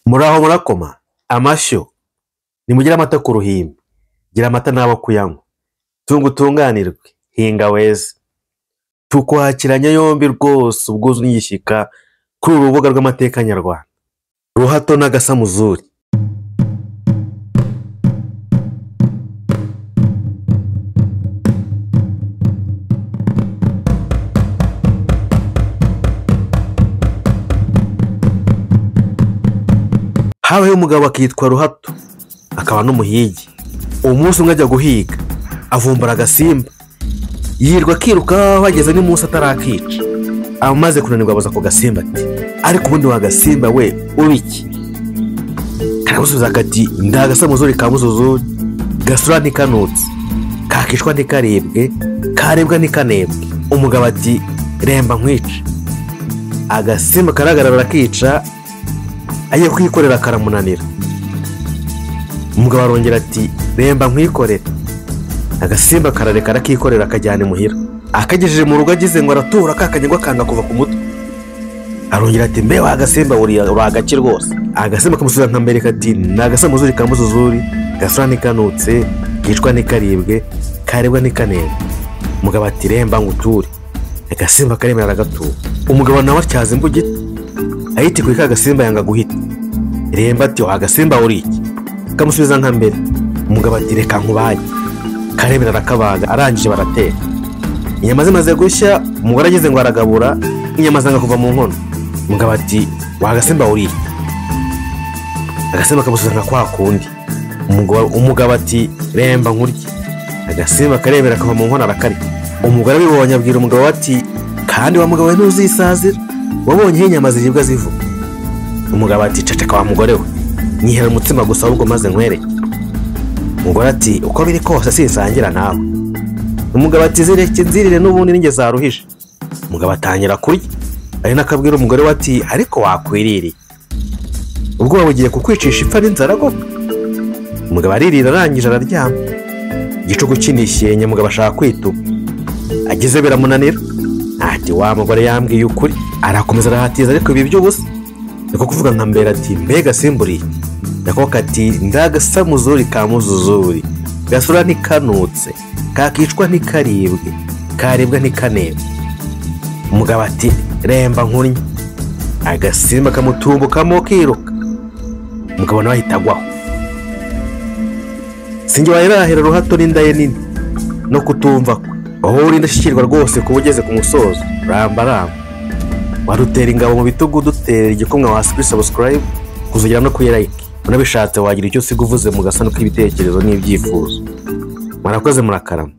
Muraho murakoma amashyo nimugire amata ku ruhimbi, gira amata n'abo kuyanywa, tunga utunganirwe, hinga weze. Tukwakiranya yombi rwose ubwuzu n'igishyika kuri uru rubuga rw'amateka nyarwanda. Ruhato n'agasamuzuri. Habayeho umugabo akitwa Ruhato, akaba n'umuhigi. Umunsi umwe ajya guhiga, avumbura agasimba, yirwa akiruka bageze n'umunsi atarakica. Amaze kunanirwa abaza ku gasimba ati, ariko ubundi wa gasimba we uri iki? Karamusubiza kati, ndagasamuzuri ka muzuzuri, gasura ntikanutse, kakishwa ntikaribwe, karebwa ntikanebwe. Umugabo ati, remba nkwica. Agasimba karagarara arakica, agiye kwikorera karamunanira. Umugabo arongera ati, remba nkwikorere. Agasimba karareka arakikorera akajyana imuhira. Akagejeje mu rugo agize ngo aratura kakanyagwa kanga kuva ku mutwe. Arongera ati, mbe wa gasimba uri agaki rwose. Agasimba kamusubiza nka mbere kati, ndagasamuzuri ka muzuzuri, gasura ntikanutse, kicwa ntikaribwe, karebwa ntikanebwe. Umugabo ati, remba nguture. Agasimba karemera aragatura. Umugabo nawe atyaza imbugita, ahita kuri ka gasimba yanga guhita. Remba ati, wa gasimba uri iki? Kamusubiza nka mbere. Umugabo ati, reka nkubage. Karemera arakabaga, arangije barateka. Inyama zimaze gushya, umugore ageze ngo aragabura, inyama zanga kuva mu nkono. Umugabo ati, wa gasimba uri iki? Agasimba kamusubiza nka kwa kundi. Umugabo ati, remba nkurye. Agasimba karemera kava mu nkono arakarya. Umugore abibonye abwira umugabo ati, kandi wa mugabo we ntuzisazira, wabonye inyama ziribwa zivuga. Umugabo ati, ceceka wa mugore we, nyihera umutsima gusa ahubwo maze nkwereke. Umugore ati, uko biri kose sinsangira nawe. Umugabo ati, zireke nzirire n'ubundi ninjye zaruhije. Umugabo atangira kurya, ari nakabwira umugore we ati, ariko wakwiririye, ubwo bugiye kukwicisha ipfa n'inzara koko. Umugabo aririra arangije araryama. Igicuku kinishyenye umugabo ashaka kwituba, ageze biramunanira. Ati, wa mugore yambwiye ukuri. Arakomeza arahatiza, ariko ibi by'ubusa. Niko kuvuga nka mbere ati, mbega simburi. Nako kati, ndagasamuzuri ka muzuzuri, gasura ntikanutse, kakicwa ntikaribwe, karebwa ntikanebwe. Umugabo ati, remba nkurye. Agasimba kamutumbukamo kiruka. Umugabo nawe ahita agwaho. Sinjye wayirahira Ruhato n'indaye nini no kutumva kwe. Aho uri ndashyikirwa rwose kuba ugeze ku musozo. Ramba warutera ingabo mu bitugu, dutera igikumwe hasi kuri subscribe, kuzugira no kuri like. Unabishatse wagira icyo usiga uvuze mu gasano k'ibitekerezo n'ibyifuzo. Murakoze murakarama.